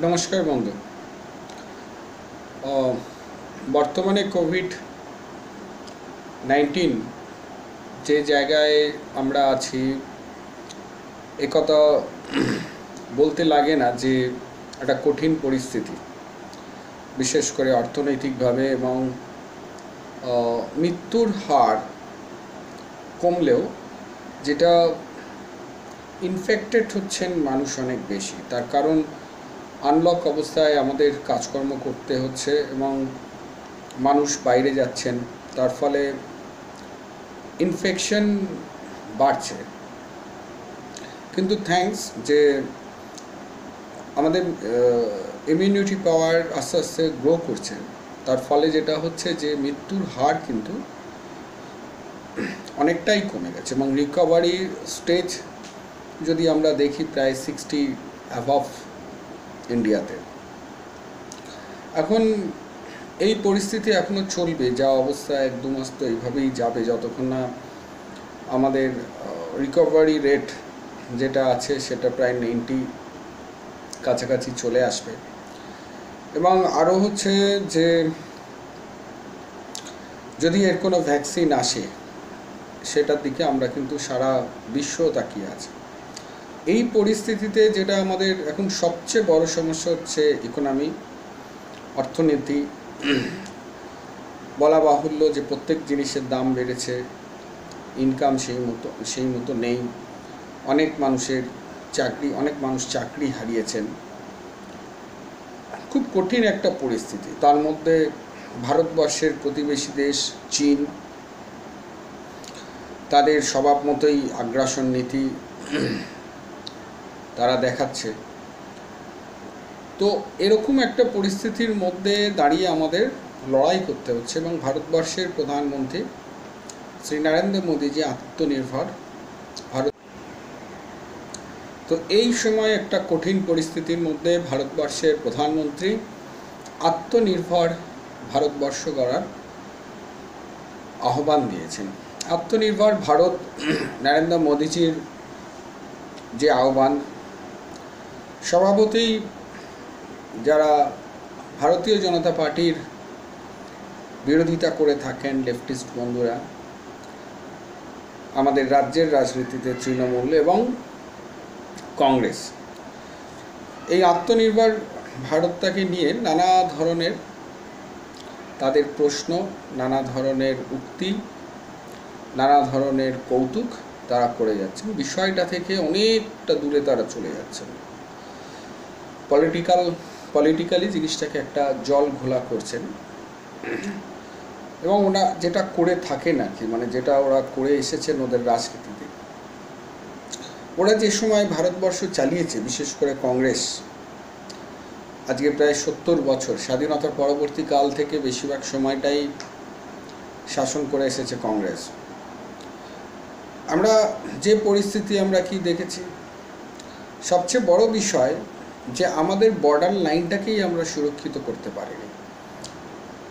নমস্কার বন্ধু। বর্তমানে কোভিড-19 যে জায়গায় আমরা আছি, একথা বলতে লাগে না যে একটা কঠিন পরিস্থিতি, বিশেষ করে অর্থনৈতিকভাবে, এবং মৃত্যুর হার কমলেও যেটা ইনফেক্টেড হচ্ছেন মানুষ অনেক বেশি। তার কারণ আনলক অবস্থায় আমাদের কাজকর্ম করতে হচ্ছে এবং মানুষ বাইরে যাচ্ছেন, তার ফলে ইনফেকশন বাড়ছে। কিন্তু থ্যাঙ্কস যে আমাদের ইমিউনিটি পাওয়ার আস্তে আস্তে গ্রো করছে, তার ফলে যেটা হচ্ছে যে মৃত্যুর হার কিন্তু অনেকটাই কমে গেছে এবং রিকভারি স্টেজ যদি আমরা দেখি প্রায় 60 অ্যাবভ ইন্ডিয়াতে। এখন এই পরিস্থিতি এখনও চলবে, যা অবস্থা 1-2 মাস তো এইভাবেই যাবে, যতক্ষণ না আমাদের রিকভারি রেট যেটা আছে সেটা প্রায় 90 কাছাকাছি চলে আসবে। এবং আরও হচ্ছে যে যদি এর কোনো ভ্যাকসিন আসে, সেটার দিকে আমরা কিন্তু সারা বিশ্ব তাকিয়ে আছে। এই পরিস্থিতিতে যেটা আমাদের এখন সবচেয়ে বড় সমস্যা হচ্ছে ইকোনমি, অর্থনীতি। বলা বাহুল্য যে প্রত্যেক জিনিসের দাম বেড়েছে, ইনকাম সেই মতো নেই। অনেক মানুষ চাকরি হারিয়েছেন। খুব কঠিন একটা পরিস্থিতি। তার মধ্যে ভারতবর্ষের প্রতিবেশী দেশ চীন, তাদের স্বভাব মতোই আগ্রাসন নীতি তারা দেখাচ্ছে। তো এরকম একটা পরিস্থিতির মধ্যে দাঁড়িয়ে আমাদের লড়াই করতে হচ্ছে এবং ভারতবর্ষের প্রধানমন্ত্রী শ্রী নরেন্দ্র মোদীজি আত্মনির্ভর ভারত। তো এই সময় একটা কঠিন পরিস্থিতির মধ্যে ভারতবর্ষের প্রধানমন্ত্রী আত্মনির্ভর ভারতবর্ষ গড়ার আহ্বান দিয়েছেন। আত্মনির্ভর ভারত নরেন্দ্র মোদীজির যে আহ্বান, স্বভাবতই যারা ভারতীয় জনতা পার্টির বিরোধিতা করে থাকেন, লেফটিস্ট বন্ধুরা, আমাদের রাজ্যের রাজনীতিতে তৃণমূল এবং কংগ্রেস, এই আত্মনির্ভর ভারতটাকে নিয়ে নানা ধরনের তাদের প্রশ্ন, নানা ধরনের উক্তি, নানা ধরনের কৌতুক তারা করে যাচ্ছেন। বিষয়টা থেকে অনেকটা দূরে তারা চলে যাচ্ছেন। পলিটিক্যালি জিনিসটাকে একটা জল ঘোলা করছেন এবং ওরা যেটা করে থাকেন আর কি, মানে যেটা ওরা করে এসেছেন ওদের রাজনীতিতে। ওরা যে সময় ভারতবর্ষ চালিয়েছে, বিশেষ করে কংগ্রেস, আজকে প্রায় 70 বছর স্বাধীনতার পরবর্তী কাল থেকে বেশিরভাগ সময়টাই শাসন করে এসেছে কংগ্রেস। আমরা যে পরিস্থিতি আমরা কি দেখেছি, সবচেয়ে বড় বিষয় যে আমাদের বর্ডার লাইনটাকেই আমরা সুরক্ষিত করতে পারিনি।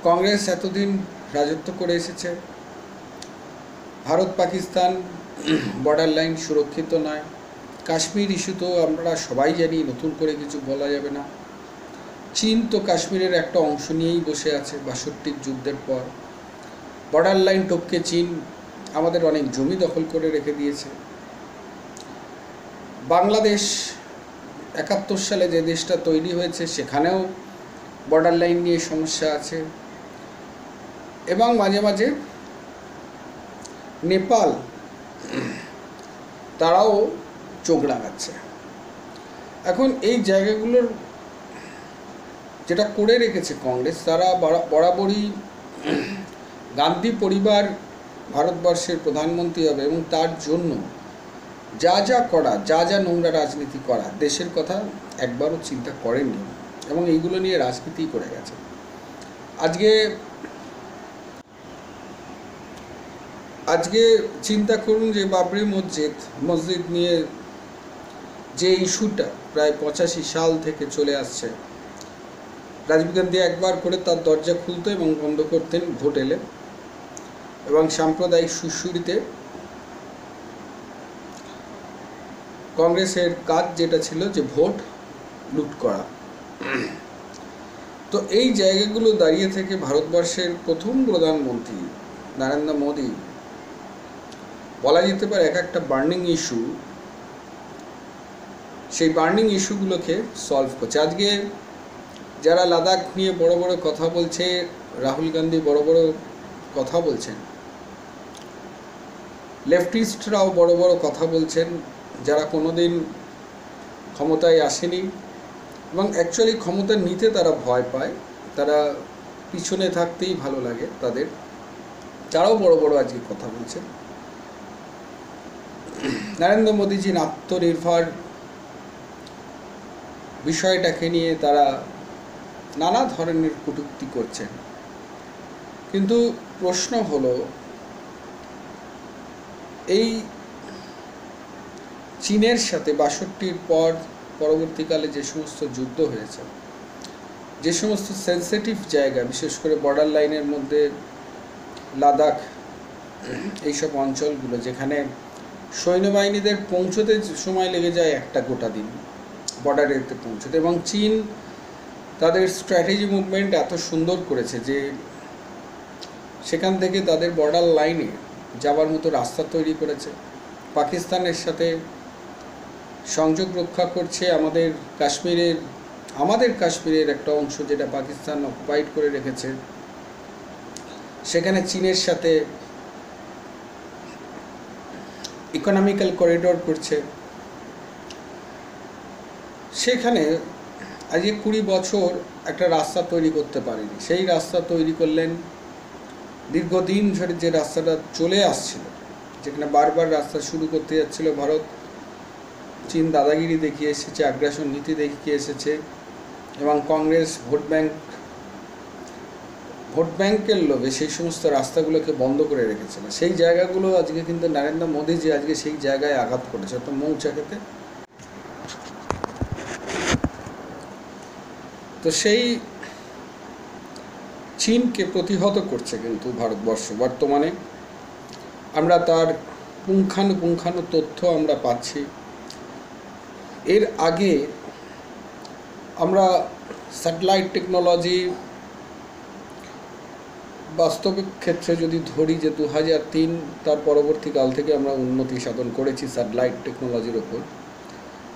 কংগ্রেস এতদিন রাজত্ব করে এসেছে, ভারত পাকিস্তান বর্ডার লাইন সুরক্ষিত নয়। কাশ্মীর ইস্যু তো আমরা সবাই জানি, নতুন করে কিছু বলা যাবে না। চীন তো কাশ্মীরের একটা অংশ নিয়েই বসে আছে 62 যুদ্ধের পর। বর্ডার লাইন টপকে চীন আমাদের অনেক জমি দখল করে রেখে দিয়েছে। বাংলাদেশ 71 সালে যে দেশটা তৈরি হয়েছে, সেখানেও বর্ডার লাইন নিয়ে সমস্যা আছে। এবং মাঝে মাঝে নেপাল তারাও চোখ লাগাচ্ছে। এখন এই জায়গাগুলোর যেটা করে রেখেছে কংগ্রেস, তারা বরাবরই গান্ধী পরিবার ভারতবর্ষের প্রধানমন্ত্রী হবে এবং তার জন্য যা যা করা, যা নোংরা রাজনীতি করা, দেশের কথা একবারও চিন্তা করেননি এবং এইগুলো নিয়ে রাজনীতি করে গেছে। আজকে চিন্তা করুন যে বাবরি মসজিদ নিয়ে যে ইস্যুটা প্রায় 85 সাল থেকে চলে আসছে, রাজীব গান্ধী একবার করে তার দরজা খুলতো এবং বন্ধ করতেন ভোট এলে, এবং সাম্প্রদায়িক সুরসুরিতে কংগ্রেসের কাজ যেটা ছিল যে ভোট লুট করা, তো এই জায়গাগুলো দাঁড়িয়ে থেকে ভারতবর্ষের প্রথম প্রধানমন্ত্রী নরেন্দ্র মোদী বলা যেতে পারে এক একটা বার্নিং ইস্যু, সেই বার্নিং ইস্যুগুলোকে সলভ করছে। আজকে যারা লাদাখ নিয়ে বড় বড় কথা বলছে, রাহুল গান্ধী বড় বড় কথা বলছেন, লেফটিস্টরাও বড় বড় কথা বলছেন, যারা কোনোদিন ক্ষমতায় আসেনি এবং অ্যাকচুয়ালি ক্ষমতা নিতে তারা ভয় পায়, তারা পিছনে থাকতেই ভালো লাগে তাদের, তারাও বড় বড় আজকে কথা বলছেন। নরেন্দ্র মোদীজির আত্মনির্ভর বিষয়টাকে নিয়ে তারা নানা ধরনের কটূক্তি করছেন, কিন্তু প্রশ্ন হলো এই চীনের সাথে ৬২-র পর পরবর্তীকালে যে সমস্ত যুদ্ধ হয়েছে, যে সমস্ত সেন্সিটিভ জায়গা, বিশেষ করে বর্ডার লাইনের মধ্যে লাদাখ এইসব অঞ্চলগুলো, যেখানে সৈন্যবাহিনীদের পৌঁছতে সময় লেগে যায় একটা গোটা দিন বর্ডারেতে পৌঁছতে, এবং চীন তাদের স্ট্র্যাটেজি মুভমেন্ট এত সুন্দর করেছে যে সেখান থেকে তাদের বর্ডার লাইনে যাবার মতো রাস্তা তৈরি করেছে, পাকিস্তানের সাথে সংযোগ রক্ষা করছে। আমাদের কাশ্মীরের একটা অংশ যেটা পাকিস্তান অকুপাইড করে রেখেছে, সেখানে চীনের সাথে ইকোনমিক্যাল করিডোর করছে। সেখানে আজকে ২০ বছর একটা রাস্তা তৈরি করতে পারেনি, সেই রাস্তা তৈরি করলেন। দীর্ঘদিন ধরে যে রাস্তাটা চলে আসছিল, যেখানে বারবার রাস্তা শুরু করতে যাচ্ছিল ভারত, চীন দাদাগিরি দেখিয়ে এসেছে, আগ্রাসন নীতি দেখিয়ে এসেছে, এবং কংগ্রেস ভোট ব্যাংকের লোভে সেই সমস্ত রাস্তাগুলোকে বন্ধ করে রেখেছিল। সেই জায়গাগুলো আজকে কিন্তু নরেন্দ্র মোদীজি আজকে সেই জায়গায় আঘাত করেছে, তো মৌচাকেতে। তো সেই চীনকে প্রতিহত করছে কিন্তু ভারতবর্ষ বর্তমানে। আমরা তার পুঙ্খানুপুঙ্খানু তথ্য আমরা পাচ্ছি। এর আগে আমরা স্যাটেলাইট টেকনোলজি বাস্তবিক ক্ষেত্রে যদি ধরি যে 2003 তার পরবর্তীকাল থেকে আমরা উন্নতি সাধন করেছি স্যাটেলাইট টেকনোলজির ওপর।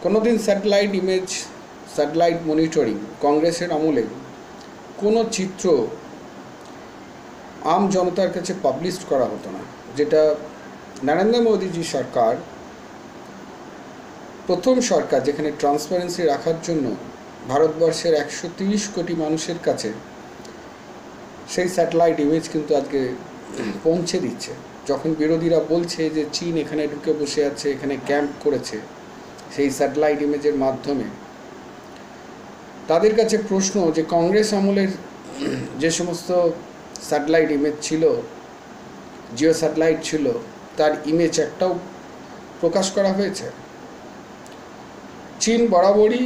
কোনোদিন স্যাটেলাইট ইমেজ, স্যাটেলাইট মনিটরিং কংগ্রেসের আমলে কোনো চিত্র আম জনতার কাছে পাবলিশ করা হতো না, যেটা নরেন্দ্র মোদীজি সরকার, প্রথম সরকার যেখানে ট্রান্সপারেন্সি রাখার জন্য ভারতবর্ষের 130 কোটি মানুষের কাছে সেই স্যাটেলাইট ইমেজ কিন্তু আজকে পৌঁছে দিচ্ছে। যখন বিরোধীরা বলছে যে চীন এখানে ঢুকে বসে আছে, এখানে ক্যাম্প করেছে, সেই স্যাটেলাইট ইমেজের মাধ্যমে তাদের কাছে প্রশ্ন যে কংগ্রেস আমলের যে সমস্ত স্যাটেলাইট ইমেজ ছিল, জিও স্যাটেলাইট ছিল, তার ইমেজ একটাও প্রকাশ করা হয়েছে? চীন বরাবরই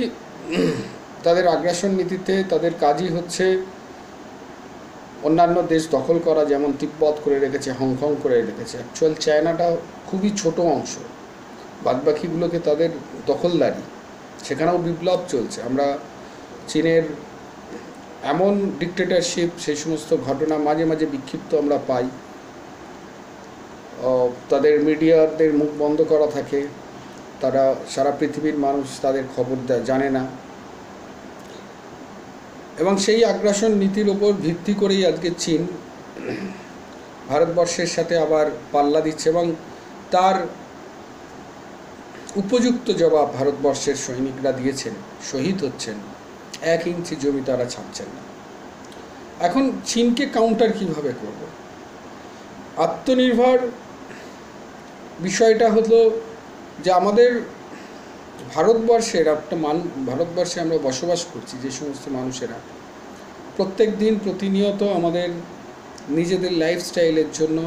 তাদের আগ্রাসন নীতিতে তাদের কাজই হচ্ছে অন্যান্য দেশ দখল করা, যেমন তিব্বত করে রেখেছে, হংকং করে রেখেছে। অ্যাকচুয়াল চায়নাটা খুবই ছোট অংশ, বাদবাকিগুলোকে তাদের দখলদারি, সেখানেও বিপ্লব চলছে। আমরা চীনের এমন ডিক্টেটরশিপ, সেই সমস্ত ঘটনা মাঝে মাঝে বিক্ষিপ্ত আমরা পাই। তাদের মিডিয়াদের মুখ বন্ধ করা থাকে, তারা সারা পৃথিবীর মানুষ তাদের খবর জানে না, এবং সেই আগ্রাসন নীতির ওপর ভিত্তি করেই আজকে চীন ভারতবর্ষের সাথে আবার পাল্লা দিচ্ছে, এবং তার উপযুক্ত জবাব ভারতবর্ষের সৈনিকরা দিয়েছেন, শহীদ হচ্ছেন, 1 ইঞ্চি জমি তারা ছাড়ছেন না। এখন চীনকে কাউন্টার কিভাবে করব? আত্মনির্ভর বিষয়টা হলো যে আমাদের ভারতবর্ষের ভারতবর্ষে আমরা বসবাস করছি যে সমস্ত মানুষেরা প্রত্যেক দিন প্রতিনিয়ত আমাদের নিজেদের লাইফস্টাইলের জন্য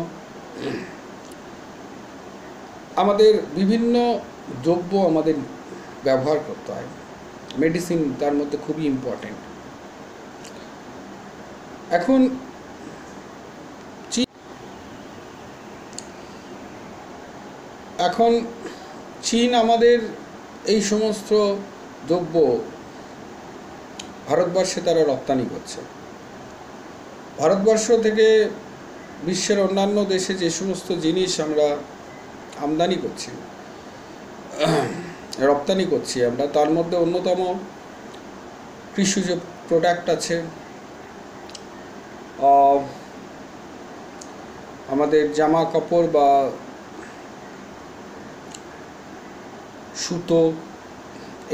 আমাদের বিভিন্ন দ্রব্য আমাদের ব্যবহার করতে হয়। মেডিসিন তার মধ্যে খুবই ইম্পর্টেন্ট। এখন চীন আমাদের এই সমস্ত দ্রব্য ভারতবর্ষে তারা রপ্তানি করছে। ভারতবর্ষ থেকে বিশ্বের অন্যান্য দেশে যে সমস্ত জিনিস আমরা আমদানি করছি, রপ্তানি করছি আমরা, তার মধ্যে অন্যতম কৃষিজ প্রোডাক্ট আছে, আমাদের জামা কাপড় বা সুতো,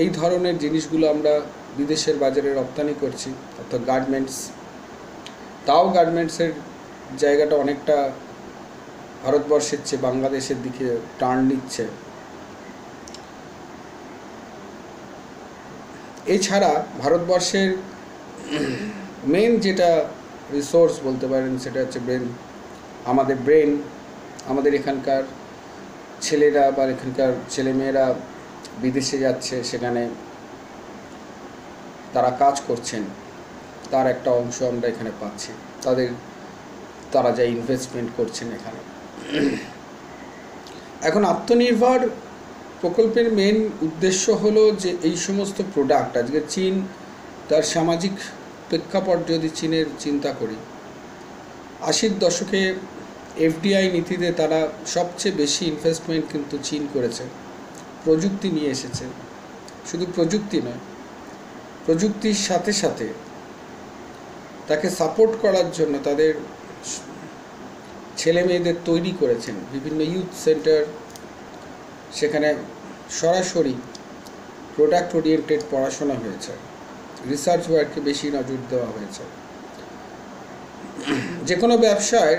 এই ধরনের জিনিসগুলো আমরা বিদেশের বাজারে রপ্তানি করছি, অর্থাৎ গার্মেন্টস। তাও গার্মেন্টসের জায়গাটা অনেকটা ভারতবর্ষের চেয়ে বাংলাদেশের দিকে টার্ন নিচ্ছে। এছাড়া ভারতবর্ষের মেন যেটা রিসোর্স বলতে পারেন সেটা হচ্ছে ব্রেন। আমাদের এখানকার ছেলেরা বা এখানকার ছেলেমেয়েরা বিদেশে যাচ্ছে, সেখানে তারা কাজ করছেন, তার একটা অংশ আমরা এখানে পাচ্ছি, তারা যা ইনভেস্টমেন্ট করছেন এখানে। এখন আত্মনির্ভর প্রকল্পের মেন উদ্দেশ্য হলো যে এই সমস্ত প্রোডাক্ট, আজকে চীন তার সামাজিক প্রেক্ষাপট যদি চীনের চিন্তা করি, 80-র দশকে এফডিআই নীতিতে তারা সবচেয়ে বেশি ইনভেস্টমেন্ট কিন্তু চীন করেছে, প্রযুক্তি নিয়ে এসেছে। শুধু প্রযুক্তি নয়, প্রযুক্তির সাথে সাথে তাকে সাপোর্ট করার জন্য তাদের ছেলে মেয়েদের তৈরি করেছেন বিভিন্ন ইউথ সেন্টার, সেখানে সরাসরি প্রোডাক্ট ওরিয়েন্টেড পড়াশোনা হয়েছে, রিসার্চ ওয়ার্কে বেশি নজর দেওয়া হয়েছে। যে কোনো ব্যবসায়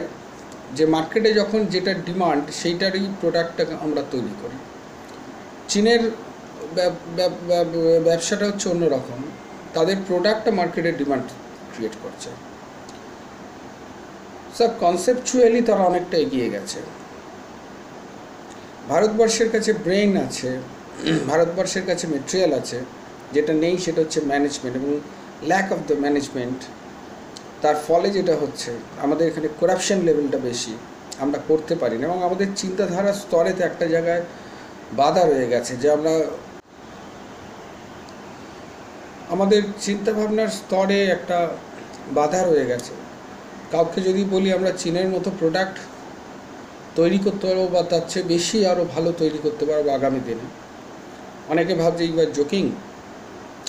যে মার্কেটে যখন যেটা ডিমান্ড সেইটারই প্রোডাক্টটাকে আমরা তৈরি করি। চীনের ব্যবসাটা হচ্ছে অন্যরকম, তাদের প্রোডাক্টটা মার্কেটের ডিমান্ড ক্রিয়েট করছে। সব কনসেপচুয়ালি তারা অনেকটা এগিয়ে গেছে। ভারতবর্ষের কাছে ব্রেন আছে, ভারতবর্ষের কাছে মেটেরিয়াল আছে, যেটা নেই সেটা হচ্ছে ম্যানেজমেন্ট, এবং ল্যাক অফ দ্য ম্যানেজমেন্ট। তার ফলে যেটা হচ্ছে আমাদের এখানে করাপশন লেভেলটা বেশি, আমরা করতে পারি না, এবং আমাদের চিন্তাধারার স্তরেতে একটা জায়গায় বাধা রয়ে গেছে, যে আমাদের চিন্তাভাবনার স্তরে একটা বাধা রয়ে গেছে। কাউকে যদি বলি আমরা চীনের মতো প্রোডাক্ট তৈরি করতে পারবো বা তার চেয়ে বেশি আরও ভালো তৈরি করতে পারবো আগামী দিনে, অনেকে ভাবছে you are joking,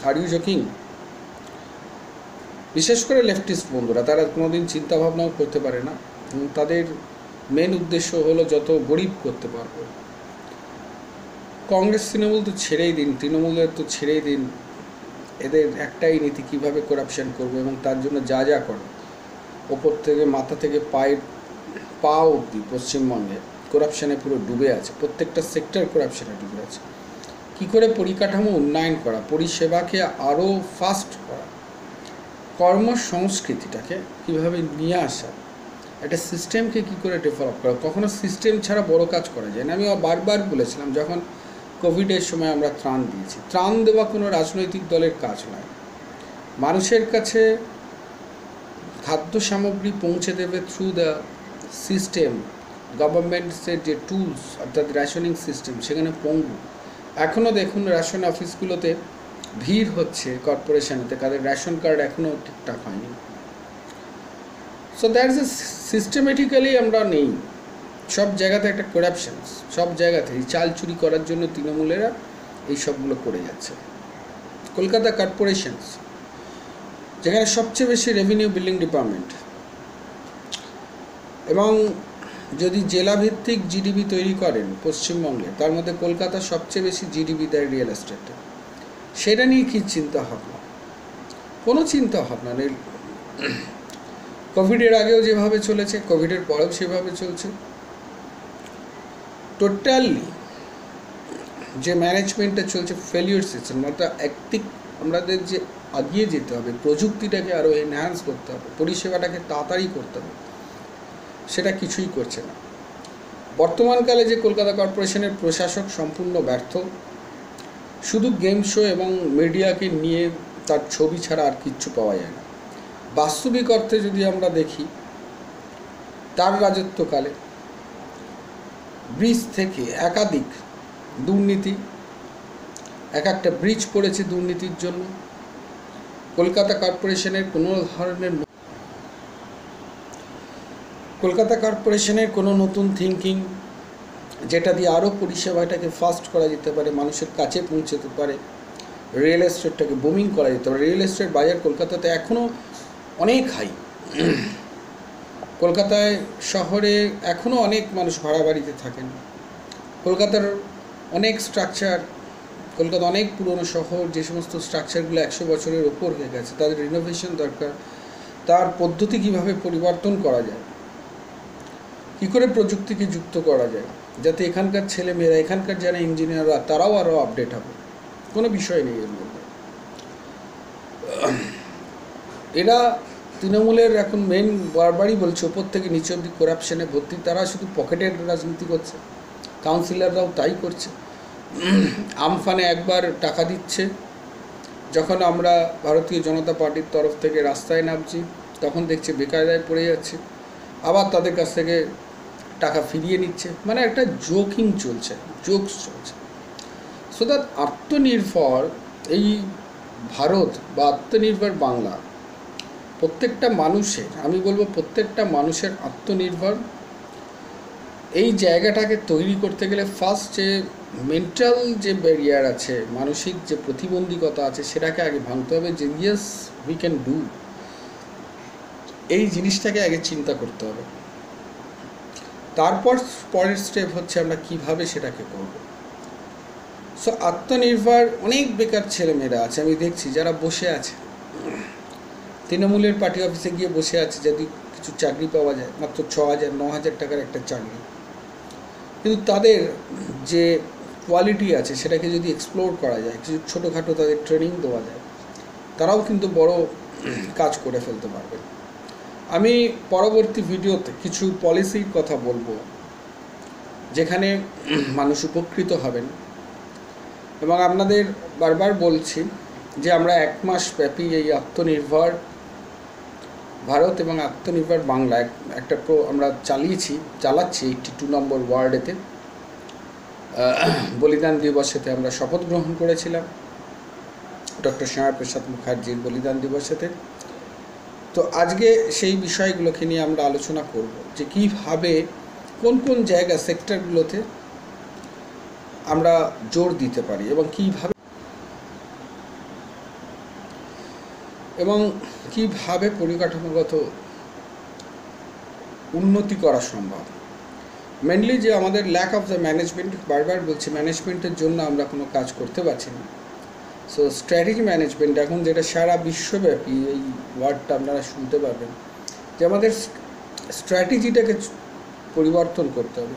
are you joking. বিশেষ করে লেফটিস্ট বন্ধুরা, তারা কোনোদিন চিন্তাভাবনাও করতে পারে না, তাদের মেন উদ্দেশ্য হলো যত গরিব করতে পারবো। কংগ্রেস তৃণমূল তো ছেড়েই দিন, তৃণমূলের তো ছেড়েই দিন, এদের একটাই নীতি কীভাবে করাপশন করবে, এবং তার জন্য যা যা করে ওপর থেকে মাথা থেকে পা অবধি পশ্চিমবঙ্গে করাপশানে পুরো ডুবে আছে, প্রত্যেকটা সেক্টর করাপশানে ডুবে আছে। কী করে পরিকাঠামো উন্নয়ন করা, পরিষেবাকে আরও ফাস্ট করা, কর্মসংস্কৃতিটাকে কীভাবে নিয়ে আসা, একটা সিস্টেমকে কী করে ডেভেলপ করা। কখনো সিস্টেম ছাড়া বড় কাজ করা যায় না। আমি বারবার বলেছিলাম, যখন কোভিডের সময় আমরা ত্রাণ দিয়েছি, ত্রাণ দেওয়া কোনো রাজনৈতিক দলের কাজ নয়। মানুষের কাছে খাদ্য সামগ্রী পৌঁছে দেবে থ্রু দ্য সিস্টেম, গভর্নমেন্টসের যে টুলস, অর্থাৎ রেশনিং সিস্টেম, সেখানে পঙ্গু। এখনও দেখুন রেশন অফিসগুলোতে ভিড় হচ্ছে, কর্পোরেশনেতে তাদের রেশন কার্ড এখনও ঠিকঠাক হয়নি। সো দ্যাটস এ সিস্টেমেটিক্যালি আমরা নেই, সব জায়গাতে একটা করাপশন, সব জায়গাতে এই চাল চুরি করার জন্য তৃণমূলেরা এই সবগুলো করে যাচ্ছে। কলকাতা কর্পোরেশনস, যেখানে সবচেয়ে বেশি রেভিনিউ বিল্ডিং ডিপার্টমেন্ট, এবং যদি জেলাভিত্তিক জিডিপি তৈরি করেন পশ্চিমবঙ্গে, তার মধ্যে কলকাতা সবচেয়ে বেশি জিডিপি দেয় রিয়েল এস্টেটে। সেটা নিয়ে কী চিন্তা ভাবনা? কোনো চিন্তা ভাবনা নেই। কোভিডের আগেও যেভাবে চলেছে, কোভিডের পরেও সেভাবে চলছে। টোটালি যে ম্যানেজমেন্টটা চলছে ফেলিওর সিস্টেম, অর্থাৎ একদিক আমাদের যে এগিয়ে যেতে হবে, প্রযুক্তিটাকে আরও এনহ্যান্স করতে হবে, পরিষেবাটাকে তাড়াতাড়ি করতে হবে, সেটা কিছুই করছে না। বর্তমানকালে যে কলকাতা কর্পোরেশনের প্রশাসক সম্পূর্ণ ব্যর্থ, শুধু গেম শো এবং মিডিয়াকে নিয়ে তার ছবি ছাড়া আর কিচ্ছু পাওয়া যায় না। বাস্তবিক অর্থে যদি আমরা দেখি, তার রাজত্বকালে ব্রিজ থেকে একাধিক দুর্নীতি, এক একটা ব্রিজ পড়েছে দুর্নীতির জন্য। কলকাতা কর্পোরেশনের কোনো নতুন থিঙ্কিং যেটা দিয়ে আরও পরিষেবাটাকে ফাস্ট করা যেতে পারে, মানুষের কাছে পৌঁছতে পারে, রিয়েল এস্টেটটাকে বুমিং করা যেতে পারে। রিয়েল এস্টেট বাজার কলকাতাতে এখনও অনেক হাই। কলকাতায় শহরে এখনও অনেক মানুষ ভাড়া বাড়িতে থাকেন। কলকাতার অনেক স্ট্রাকচার, কলকাতা অনেক পুরনো শহর, যে সমস্ত স্ট্রাকচারগুলো 100 বছরের ওপর হয়ে গেছে, তাদের রিনোভেশন দরকার। তার পদ্ধতি কিভাবে পরিবর্তন করা যায়, কী করে প্রযুক্তিকে যুক্ত করা যায়, যাতে এখানকার ছেলেমেয়েরা, এখানকার যারা ইঞ্জিনিয়াররা, তারাও আরও আপডেট হবে, কোনো বিষয় নেই এর মধ্যে। এরা তৃণমূলের এখন মেন বারবারই বলছে ওপর থেকে নিচে অব্দি করাপশানে ভর্তি। তারা শুধু পকেটের রাজনীতি করছে, কাউন্সিলররাও তাই করছে। আমফানে একবার টাকা দিচ্ছে, যখন আমরা ভারতীয় জনতা পার্টির তরফ থেকে রাস্তায় নামছি তখন দেখছি বেকায়দায় পড়ে যাচ্ছে, আবার তাদের কাছ থেকে টাকা ফিরিয়ে নিচ্ছে। মানে একটা জোকিং চলছে, জোকস চলছে। সো দ্যাট আত্মনির্ভর এই ভারত বা আত্মনির্ভর বাংলা, প্রত্যেকটা মানুষের, আমি বলবো প্রত্যেকটা মানুষের আত্মনির্ভর এই জায়গাটাকে তৈরি করতে গেলে ফার্স্ট যে মেন্টাল যে ব্যারিয়ার আছে, মানসিক যে প্রতিবন্ধকতা আছে, সেটাকে আগে ভাঙতে হবে যে ইয়েস উই ক্যান ডু। এই জিনিসটাকে আগে চিন্তা করতে হবে। তারপর পরের স্টেপ হচ্ছে আমরা কিভাবে সেটাকে করব। সো আত্মনির্ভর অনেক বেকার ছেলেমেয়েরা আছে, আমি দেখছি, যারা বসে আছে তৃণমূলের পার্টি অফিসে গিয়ে বসে আছে, যদি কিছু চাকরি পাওয়া যায়, মাত্র 6,000-9,000 টাকার একটা চাকরি, কিন্তু তাদের যে কোয়ালিটি আছে সেটাকে যদি এক্সপ্লোর করা যায়, কিছু ছোটোখাটো তাদের ট্রেনিং দেওয়া যায়, তারাও কিন্তু বড় কাজ করে ফেলতে পারবে। আমি পরবর্তী ভিডিওতে কিছু পলিসির কথা বলবো যেখানে মানুষ উপকৃত হবেন। এবং আপনাদের বারবার বলছি যে আমরা 1 মাস ব্যাপী এই আত্মনির্ভর ভারত এবং আত্মনির্ভর বাংলা একটা আমরা চালাচ্ছি 82 নম্বর ওয়ার্ডেতে। বলিদান দিবসেতে আমরা শপথ গ্রহণ করেছিলাম, ডক্টর শ্যামাপ্রসাদ মুখার্জির বলিদান দিবসেতে। তো আজকে সেই বিষয়গুলোকে নিয়ে আমরা আলোচনা করব যে কীভাবে কোন কোন জায়গা সেক্টরগুলোতে আমরা জোর দিতে পারি এবং কিভাবে পরিকাঠামোগত উন্নতি করা সম্ভব। মেনলি যে আমাদের ল্যাক অফ দ্য ম্যানেজমেন্ট, বারবার বলছি, ম্যানেজমেন্টের জন্য আমরা কোনো কাজ করতে পারছি না। সো স্ট্র্যাটেজি ম্যানেজমেন্ট, এখন যেটা সারা বিশ্বব্যাপী, এই ওয়ার্ডটা আপনারা শুনতে পাবেন, যে আমাদের স্ট্র্যাটেজিটাকে পরিবর্তন করতে হবে।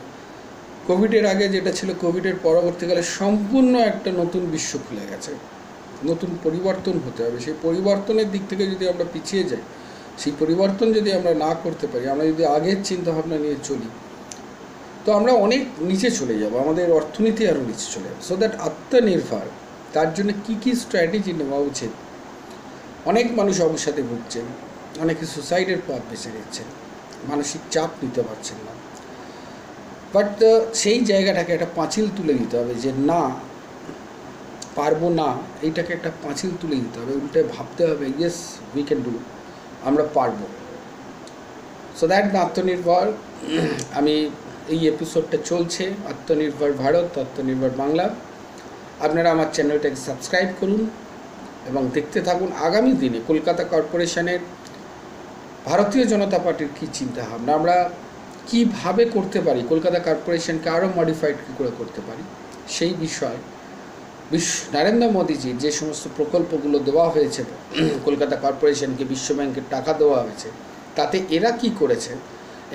কোভিডের আগে যেটা ছিল, কোভিডের পরবর্তীকালে সম্পূর্ণ একটা নতুন বিশ্ব খুলে গেছে, নতুন পরিবর্তন হতে হবে। সেই পরিবর্তনের দিক থেকে যদি আমরা পিছিয়ে যাই, সেই পরিবর্তন যদি আমরা না করতে পারি, আমরা যদি আগের চিন্তাভাবনা নিয়ে চলি, তো আমরা অনেক নিচে চলে যাব, আমাদের অর্থনীতি আরও নিচে চলে যাবে। সো দ্যাট আত্মনির্ভর, তার জন্য কী কী স্ট্র্যাটেজি নেওয়া উচিত। অনেক মানুষ অবসাদে ভুগছেন, অনেকে সুসাইডের পথ বেছে নিচ্ছেন, মানসিক চাপ নিতে পারছেন না। বাট সেই জায়গাটাকে একটা পাঁচিল তুলে দিতে হবে যে না পারবো না, এইটাকে একটা পাঁচিল তুলে দিতে হবে, উল্টে ভাবতে হবে ইয়েস উই ক্যান ডু, আমরা পারবো। সো দ্যাট আত্মনির্ভর, আমি এই এপিসোডটা চলছে আত্মনির্ভর ভারত, আত্মনির্ভর বাংলা। আপনারা আমার চ্যানেলটাকে সাবস্ক্রাইব করুন এবং দেখতে থাকুন আগামী দিনে কলকাতা কর্পোরেশনের ভারতীয় জনতা পার্টির কী চিন্তাভাবনা, আমরা কীভাবে করতে পারি, কলকাতা কর্পোরেশনকে আরও মডিফাইড কী করে করতে পারি, সেই বিষয় নরেন্দ্র মোদীজির যে সমস্ত প্রকল্পগুলো দেওয়া হয়েছে কলকাতা কর্পোরেশনকে, বিশ্বব্যাংকের টাকা দেওয়া হয়েছে, তাতে এরা কি করেছে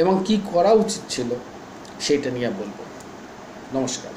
এবং কি করা উচিত ছিল, সেইটা নিয়ে বলবো। নমস্কার।